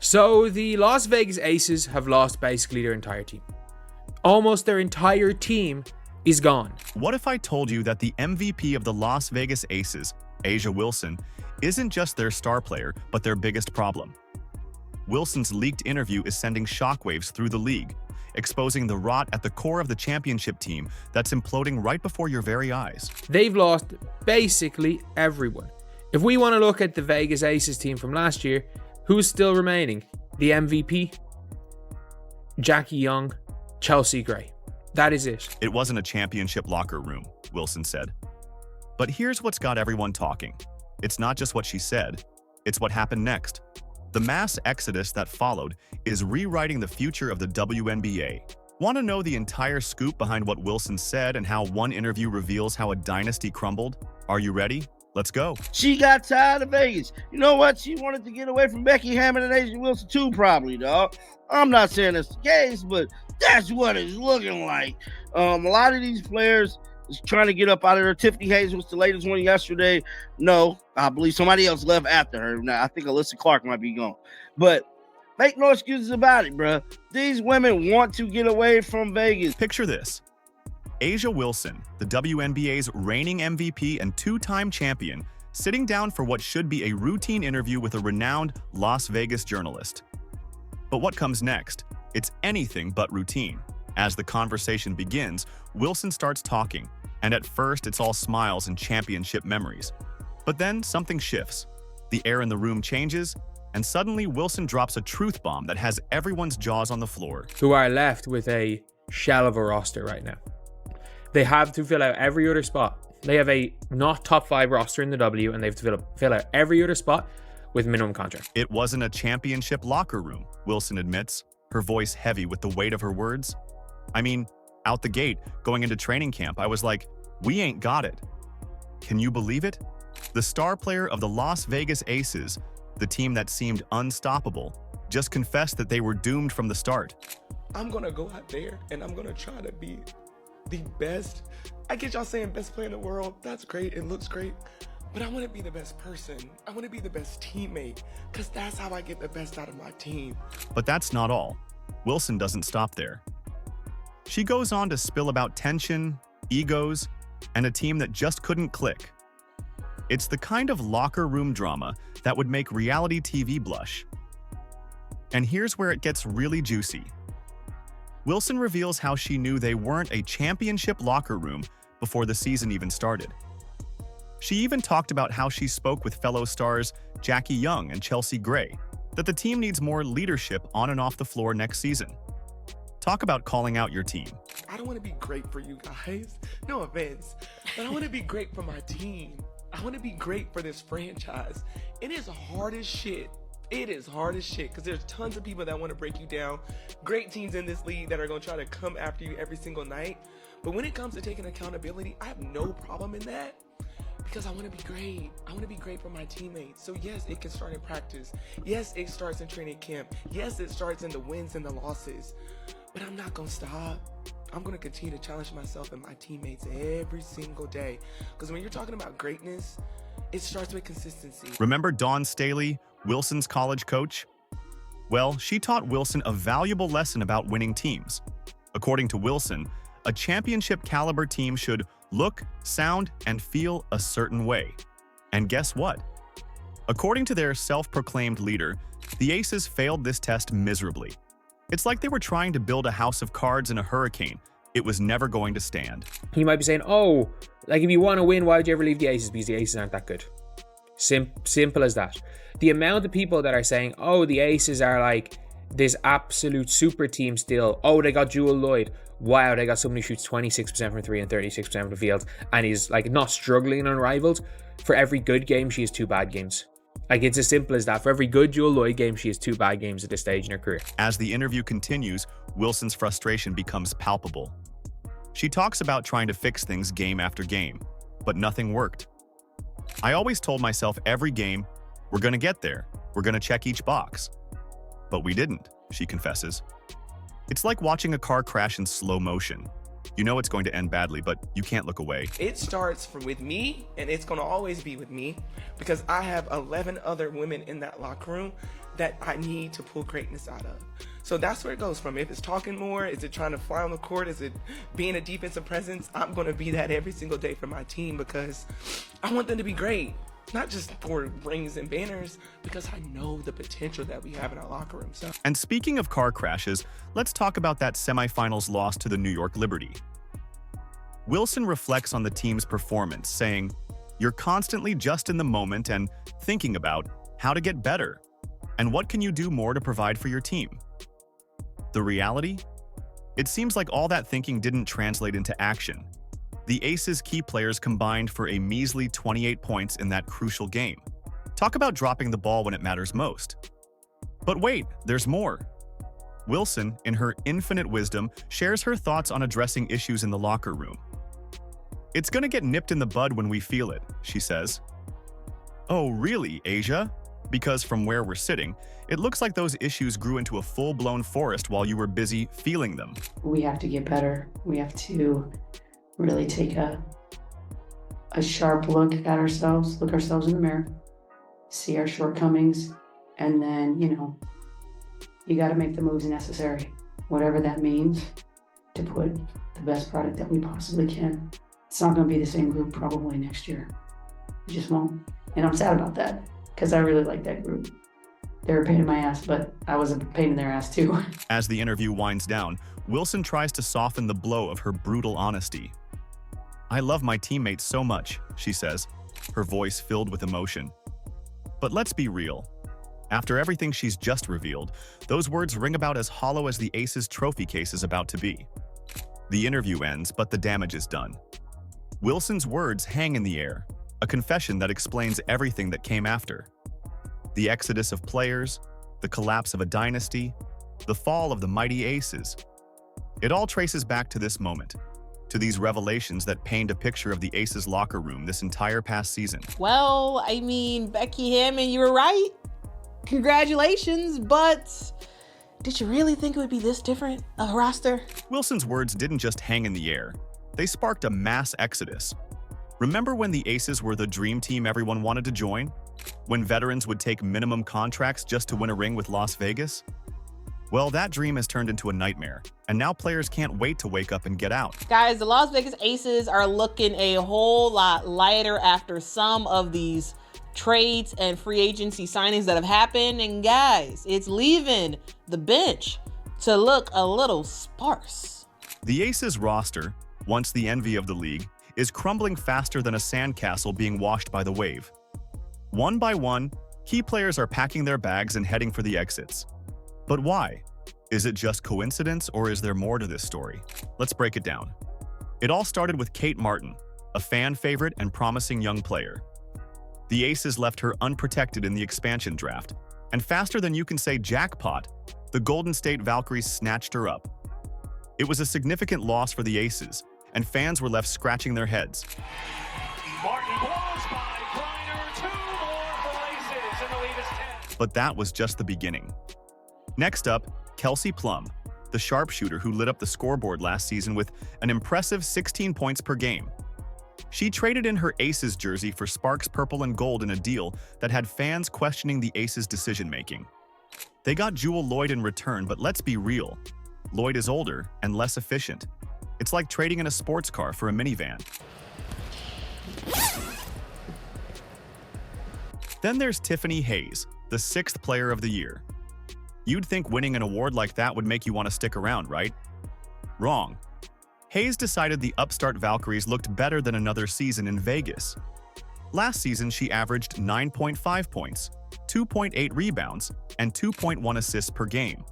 So the Las Vegas Aces have lost basically their entire team. Almost their entire team is gone. What if I told you that the MVP of the Las Vegas Aces, A'ja Wilson, isn't just their star player, but their biggest problem? Wilson's leaked interview is sending shockwaves through the league, exposing the rot at the core of the championship team that's imploding right before your very eyes. They've lost basically everyone. If we want to look at the Vegas Aces team from last year, who's still remaining? The MVP, Jackie Young, Chelsea Gray. That is it. It wasn't a championship locker room, Wilson said. But here's what's got everyone talking. It's not just what she said, it's what happened next. The mass exodus that followed is rewriting the future of the WNBA. Want to know the entire scoop behind what Wilson said and how one interview reveals how a dynasty crumbled? Are you ready? Let's go. She got tired of Vegas. You know what? She wanted to get away from Becky Hammond and A'ja Wilson too, probably, dog. I'm not saying that's the case, but that's what it's looking like. A lot of these players is trying to get up out of there. Tiffany Hayes was the latest one yesterday. No, I believe somebody else left after her. Now, I think Alyssa Clark might be gone. But make no excuses about it, bro. These women want to get away from Vegas. Picture this. A'ja Wilson, the WNBA's reigning MVP and two-time champion, sitting down for what should be a routine interview with a renowned Las Vegas journalist. But what comes next? It's anything but routine. As the conversation begins, Wilson starts talking, and at first it's all smiles and championship memories. But then something shifts. The air in the room changes, and suddenly Wilson drops a truth bomb that has everyone's jaws on the floor. Who are left with a shell of a roster right now. They have to fill out every other spot. They have a not top 5 roster in the W, and they have to fill out every other spot with minimum contract. It wasn't a championship locker room, Wilson admits, her voice heavy with the weight of her words. I mean, out the gate, going into training camp, I was like, we ain't got it. Can you believe it? The star player of the Las Vegas Aces, the team that seemed unstoppable, just confessed that they were doomed from the start. I'm gonna go out there and I'm gonna try to be the best. I get y'all saying best player in the world. That's great. It looks great. But I want to be the best person. I want to be the best teammate, because that's how I get the best out of my team. But that's not all. Wilson doesn't stop there. She goes on to spill about tension, egos, and a team that just couldn't click. It's the kind of locker room drama that would make reality TV blush. And here's where it gets really juicy. Wilson reveals how she knew they weren't a championship locker room before the season even started. She even talked about how she spoke with fellow stars Jackie Young and Chelsea Gray, that the team needs more leadership on and off the floor next season. Talk about calling out your team. I don't want to be great for you guys. No offense. But I want to be great for my team. I want to be great for this franchise. It is hard as shit. It is hard as shit, because there's tons of people that want to break you down. Great teams in this league that are going to try to come after you every single night. But when it comes to taking accountability, I have no problem in that, because I want to be great. I want to be great for my teammates. So yes, it can start in practice. Yes, it starts in training camp. Yes, it starts in the wins and the losses. But I'm not going to stop. I'm going to continue to challenge myself and my teammates every single day. Because when you're talking about greatness, it starts with consistency. Remember Dawn Staley, Wilson's college coach? Well, she taught Wilson a valuable lesson about winning teams. According to Wilson, a championship caliber team should look, sound, and feel a certain way. And guess what? According to their self-proclaimed leader, the Aces failed this test miserably. It's like they were trying to build a house of cards in a hurricane. It was never going to stand. You might be saying, oh, like if you want to win, why would you ever leave the Aces? Because the Aces aren't that good. Simple as that. The amount of people that are saying, oh, the Aces are like this absolute super team still. Oh, they got Jewel Lloyd. Wow, they got somebody who shoots 26% from 3 and 36% from the field and is like not struggling unrivaled. For every good game, she has 2 bad games. Like, it's as simple as that. For every good Jewel Lloyd game, she has 2 bad games at this stage in her career. As the interview continues, Wilson's frustration becomes palpable. She talks about trying to fix things game after game, but nothing worked. I always told myself every game, we're going to get there. We're going to check each box. But we didn't, she confesses. It's like watching a car crash in slow motion. You know it's going to end badly, but you can't look away. It starts with me, and it's going to always be with me, because I have 11 other women in that locker room that I need to pull greatness out of. So that's where it goes from. If it's talking more, is it trying to fly on the court? Is it being a defensive presence? I'm going to be that every single day for my team because I want them to be great. Not just for rings and banners, because I know the potential that we have in our locker room. So. And speaking of car crashes, let's talk about that semifinals loss to the New York Liberty. Wilson reflects on the team's performance, saying, "You're constantly just in the moment and thinking about how to get better and what can you do more to provide for your team." The reality? It seems like all that thinking didn't translate into action. The Aces' key players combined for a measly 28 points in that crucial game. Talk about dropping the ball when it matters most. But wait, there's more. Wilson, in her infinite wisdom, shares her thoughts on addressing issues in the locker room. "It's gonna get nipped in the bud when we feel it," she says. "Oh, really, Asia? Because from where we're sitting, it looks like those issues grew into a full-blown forest while you were busy feeling them." We have to get better. We have to really take a sharp look at ourselves, look ourselves in the mirror, see our shortcomings, and then, you got to make the moves necessary, whatever that means, to put the best product that we possibly can. It's not going to be the same group probably next year. It just won't. And I'm sad about that because I really like that group. They were a pain in my ass, but I was a pain in their ass too. As the interview winds down, Wilson tries to soften the blow of her brutal honesty. "I love my teammates so much," she says, her voice filled with emotion. But let's be real. After everything she's just revealed, those words ring about as hollow as the Aces trophy case is about to be. The interview ends, but the damage is done. Wilson's words hang in the air, a confession that explains everything that came after. The exodus of players, the collapse of a dynasty, the fall of the mighty Aces. It all traces back to this moment, to these revelations that paint a picture of the Aces locker room this entire past season. Well, I mean, Becky Hammon, you were right. Congratulations, but did you really think it would be this different, a roster? Wilson's words didn't just hang in the air. They sparked a mass exodus. Remember when the Aces were the dream team everyone wanted to join? When veterans would take minimum contracts just to win a ring with Las Vegas? Well, that dream has turned into a nightmare, and now players can't wait to wake up and get out. Guys, the Las Vegas Aces are looking a whole lot lighter after some of these trades and free agency signings that have happened. And guys, it's leaving the bench to look a little sparse. The Aces roster, once the envy of the league, is crumbling faster than a sandcastle being washed by the wave. One by one, key players are packing their bags and heading for the exits. But why? Is it just coincidence, or is there more to this story? Let's break it down. It all started with Kate Martin, a fan favorite and promising young player. The Aces left her unprotected in the expansion draft, and faster than you can say jackpot, the Golden State Valkyries snatched her up. It was a significant loss for the Aces, and fans were left scratching their heads. Martin blows by Griner, 2 more for Aces, and the lead is 10. But that was just the beginning. Next up, Kelsey Plum, the sharpshooter who lit up the scoreboard last season with an impressive 16 points per game. She traded in her Aces jersey for Sparks purple and gold in a deal that had fans questioning the Aces' decision-making. They got Jewel Lloyd in return, but let's be real. Lloyd is older and less efficient. It's like trading in a sports car for a minivan. Then there's Tiffany Hayes, the 6th player of the year. You'd think winning an award like that would make you want to stick around, right? Wrong. Hayes decided the upstart Valkyries looked better than another season in Vegas. Last season, she averaged 9.5 points, 2.8 rebounds, and 2.1 assists per game.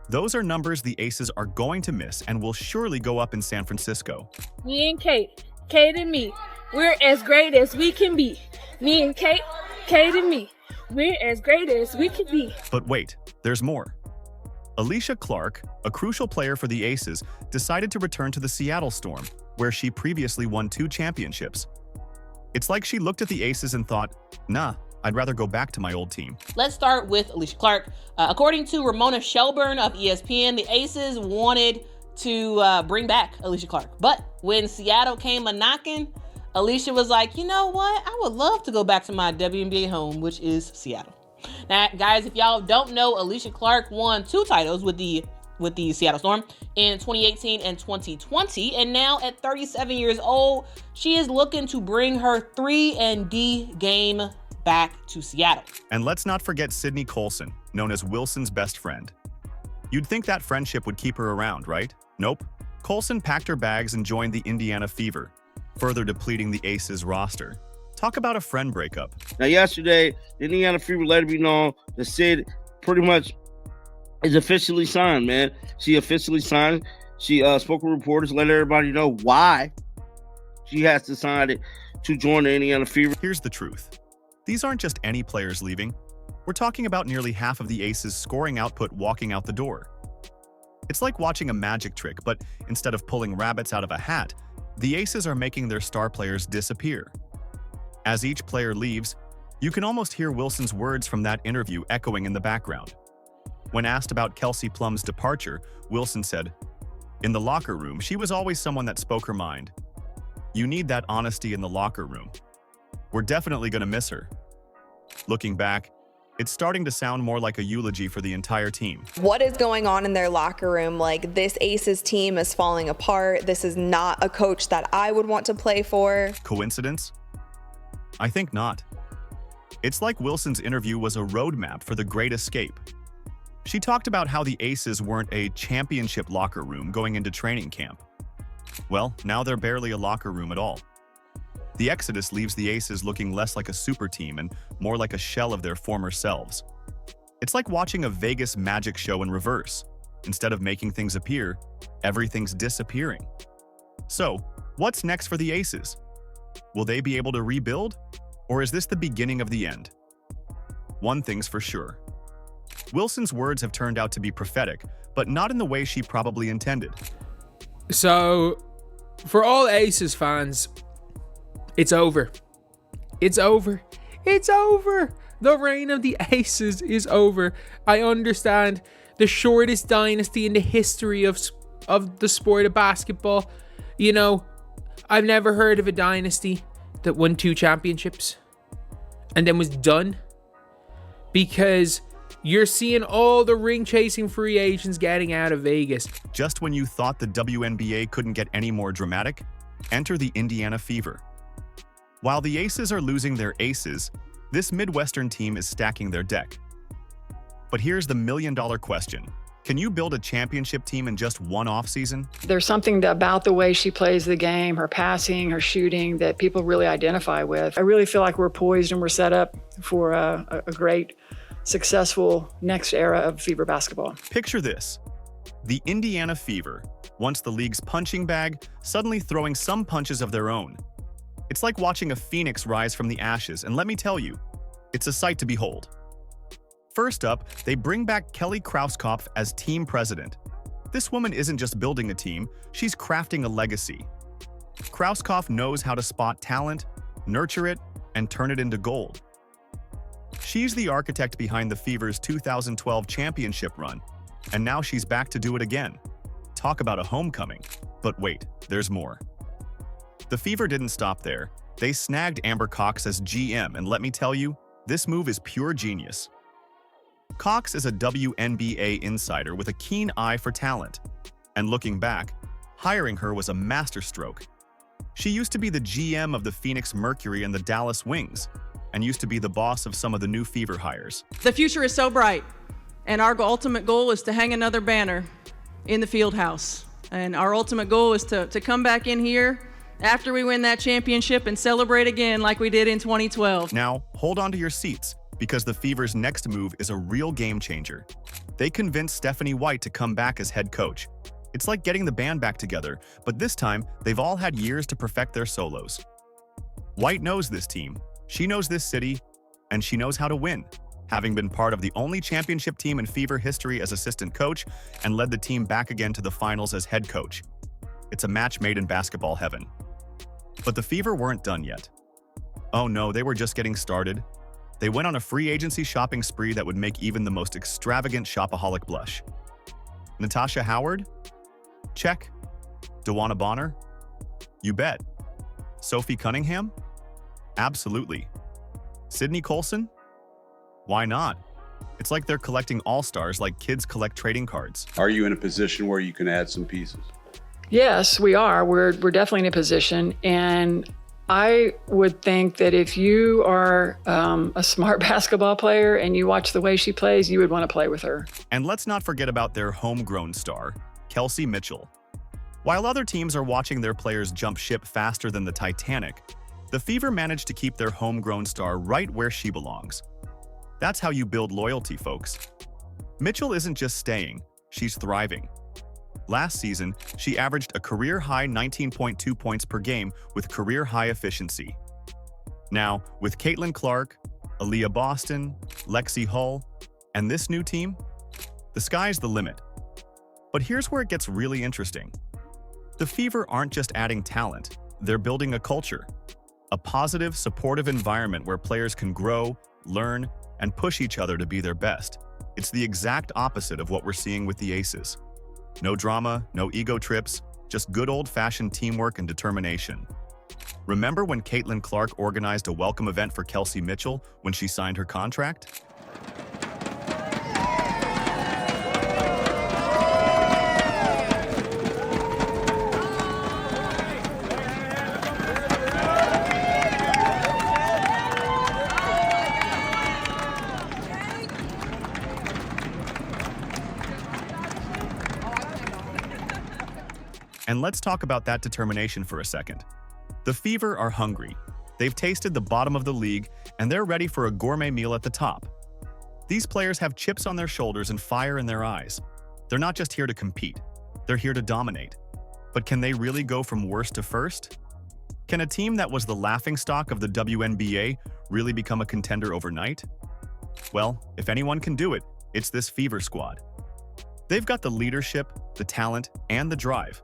Those are numbers the Aces are going to miss and will surely go up in San Francisco. Me and Kate and me, we're as great as we can be. Me and Kate and me, we're as great as we can be. But wait, there's more. Alicia Clark, a crucial player for the Aces, decided to return to the Seattle Storm, where she previously won 2 championships. It's like she looked at the Aces and thought, nah, I'd rather go back to my old team. Let's start with Alicia Clark. According to Ramona Shelburne of ESPN, the Aces wanted to bring back Alicia Clark. But when Seattle came a-knocking, Alicia was like, you know what? I would love to go back to my WNBA home, which is Seattle. Now, guys, if y'all don't know, Alicia Clark won 2 titles with the Seattle Storm in 2018 and 2020, and now at 37 years old, she is looking to bring her 3-and-D game back to Seattle. And let's not forget Sydney Colson, known as Wilson's best friend. You'd think that friendship would keep her around, right? Nope. Colson packed her bags and joined the Indiana Fever, further depleting the Aces roster. Talk about a friend breakup. Now, yesterday, the Indiana Fever let it be known that Sid pretty much is officially signed, man. She officially signed. She spoke with reporters, let everybody know why she has decided to join the Indiana Fever. Here's the truth. These aren't just any players leaving. We're talking about nearly half of the Aces' scoring output walking out the door. It's like watching a magic trick, but instead of pulling rabbits out of a hat, the Aces are making their star players disappear. As each player leaves, you can almost hear Wilson's words from that interview echoing in the background. When asked about Kelsey Plum's departure, Wilson said, "In the locker room, she was always someone that spoke her mind. You need that honesty in the locker room. We're definitely going to miss her." Looking back, it's starting to sound more like a eulogy for the entire team. What is going on in their locker room? Like, this Aces team is falling apart. This is not a coach that I would want to play for. Coincidence? I think not. It's like Wilson's interview was a roadmap for the Great Escape. She talked about how the Aces weren't a championship locker room going into training camp. Well, now they're barely a locker room at all. The exodus leaves the Aces looking less like a super team and more like a shell of their former selves. It's like watching a Vegas magic show in reverse. Instead of making things appear, everything's disappearing. So, what's next for the Aces? Will they be able to rebuild? Or is this the beginning of the end? One thing's for sure. Wilson's words have turned out to be prophetic, but not in the way she probably intended. So, for all Aces fans, it's over. It's over. It's over. The reign of the Aces is over. I understand the shortest dynasty in the history of the sport of basketball. You know, I've never heard of a dynasty that won 2 championships and then was done, because you're seeing all the ring-chasing free agents getting out of Vegas. Just when you thought the WNBA couldn't get any more dramatic, enter the Indiana Fever. While the Aces are losing their aces, this Midwestern team is stacking their deck. But here's the million-dollar question. Can you build a championship team in just one offseason? There's something about the way she plays the game, her passing, her shooting, that people really identify with. I really feel like we're poised and we're set up for a great, successful next era of Fever basketball. Picture this. The Indiana Fever, once the league's punching bag, suddenly throwing some punches of their own. It's like watching a phoenix rise from the ashes, and let me tell you, it's a sight to behold. First up, they bring back Kelly Krauskopf as team president. This woman isn't just building a team, she's crafting a legacy. Krauskopf knows how to spot talent, nurture it, and turn it into gold. She's the architect behind the Fever's 2012 championship run, and now she's back to do it again. Talk about a homecoming. But wait, there's more. The Fever didn't stop there. They snagged Amber Cox as GM, and let me tell you, this move is pure genius. Cox is a WNBA insider with a keen eye for talent. And looking back, hiring her was a masterstroke. She used to be the GM of the Phoenix Mercury and the Dallas Wings, and used to be the boss of some of the new Fever hires. The future is so bright, and our ultimate goal is to hang another banner in the field house. And our ultimate goal is to come back in here after we win that championship and celebrate again like we did in 2012. Now, hold on to your seats, because the Fever's next move is a real game changer. They convinced Stephanie White to come back as head coach. It's like getting the band back together, but this time, they've all had years to perfect their solos. White knows this team, she knows this city, and she knows how to win, having been part of the only championship team in Fever history as assistant coach and led the team back again to the finals as head coach. It's a match made in basketball heaven. But the Fever weren't done yet. Oh no, they were just getting started. They went on a free agency shopping spree that would make even the most extravagant shopaholic blush. Natasha Howard? Check. DeWanna Bonner? You bet. Sophie Cunningham? Absolutely. Sydney Colson? Why not? It's like they're collecting all-stars like kids collect trading cards. Are you in a position where you can add some pieces? Yes, we are. We're definitely in a position. And I would think that if you are a smart basketball player and you watch the way she plays, you would want to play with her. And let's not forget about their homegrown star, Kelsey Mitchell. While other teams are watching their players jump ship faster than the Titanic, the Fever managed to keep their homegrown star right where she belongs. That's how you build loyalty, folks. Mitchell isn't just staying, she's thriving. Last season, she averaged a career-high 19.2 points per game with career-high efficiency. Now, with Caitlin Clark, Aaliyah Boston, Lexi Hull, and this new team, the sky's the limit. But here's where it gets really interesting. The Fever aren't just adding talent, they're building a culture. A positive, supportive environment where players can grow, learn, and push each other to be their best. It's the exact opposite of what we're seeing with the Aces. No drama, no ego trips, just good old-fashioned teamwork and determination. Remember when Caitlin Clark organized a welcome event for Kelsey Mitchell when she signed her contract? And let's talk about that determination for a second. The Fever are hungry. They've tasted the bottom of the league, and they're ready for a gourmet meal at the top. These players have chips on their shoulders and fire in their eyes. They're not just here to compete. They're here to dominate. But can they really go from worst to first? Can a team that was the laughingstock of the WNBA really become a contender overnight? Well, if anyone can do it, it's this Fever squad. They've got the leadership, the talent, and the drive.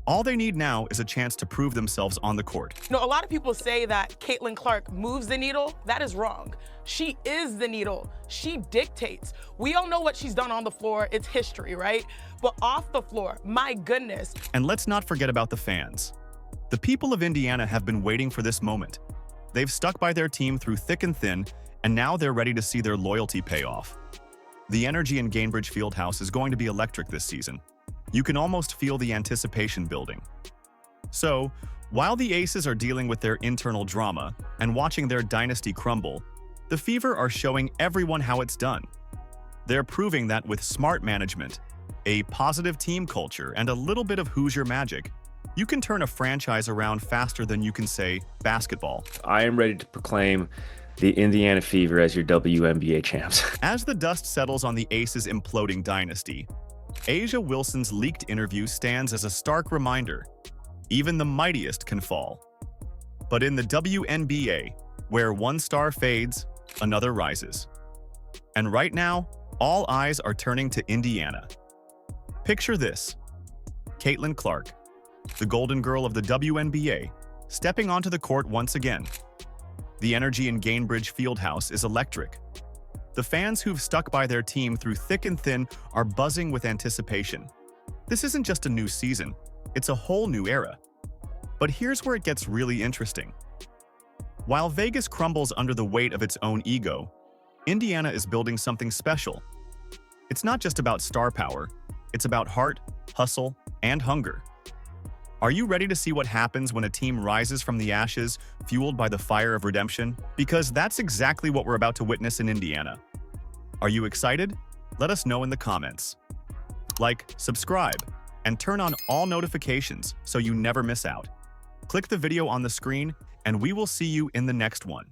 All they need now is a chance to prove themselves on the court. You know, a lot of people say that Caitlin Clark moves the needle. That is wrong. She is the needle. She dictates. We all know what she's done on the floor. It's history, right? But off the floor, my goodness. And let's not forget about the fans. The people of Indiana have been waiting for this moment. They've stuck by their team through thick and thin, and now they're ready to see their loyalty pay off. The energy in Gainbridge Fieldhouse is going to be electric this season. You can almost feel the anticipation building. So, while the Aces are dealing with their internal drama and watching their dynasty crumble, the Fever are showing everyone how it's done. They're proving that with smart management, a positive team culture, and a little bit of Hoosier magic, you can turn a franchise around faster than you can say basketball. I am ready to proclaim the Indiana Fever as your WNBA champs. As the dust settles on the Aces' imploding dynasty, A'ja Wilson's leaked interview stands as a stark reminder. Even the mightiest can fall. But in the WNBA, where one star fades, another rises. And right now, all eyes are turning to Indiana. Picture this. Caitlin Clark, the golden girl of the WNBA, stepping onto the court once again. The energy in Gainbridge Fieldhouse is electric. The fans who've stuck by their team through thick and thin are buzzing with anticipation. This isn't just a new season, it's a whole new era. But here's where it gets really interesting. While Vegas crumbles under the weight of its own ego, Indiana is building something special. It's not just about star power, it's about heart, hustle, and hunger. Are you ready to see what happens when a team rises from the ashes, fueled by the fire of redemption? Because that's exactly what we're about to witness in Indiana. Are you excited? Let us know in the comments. Like, subscribe, and turn on all notifications so you never miss out. Click the video on the screen, and we will see you in the next one.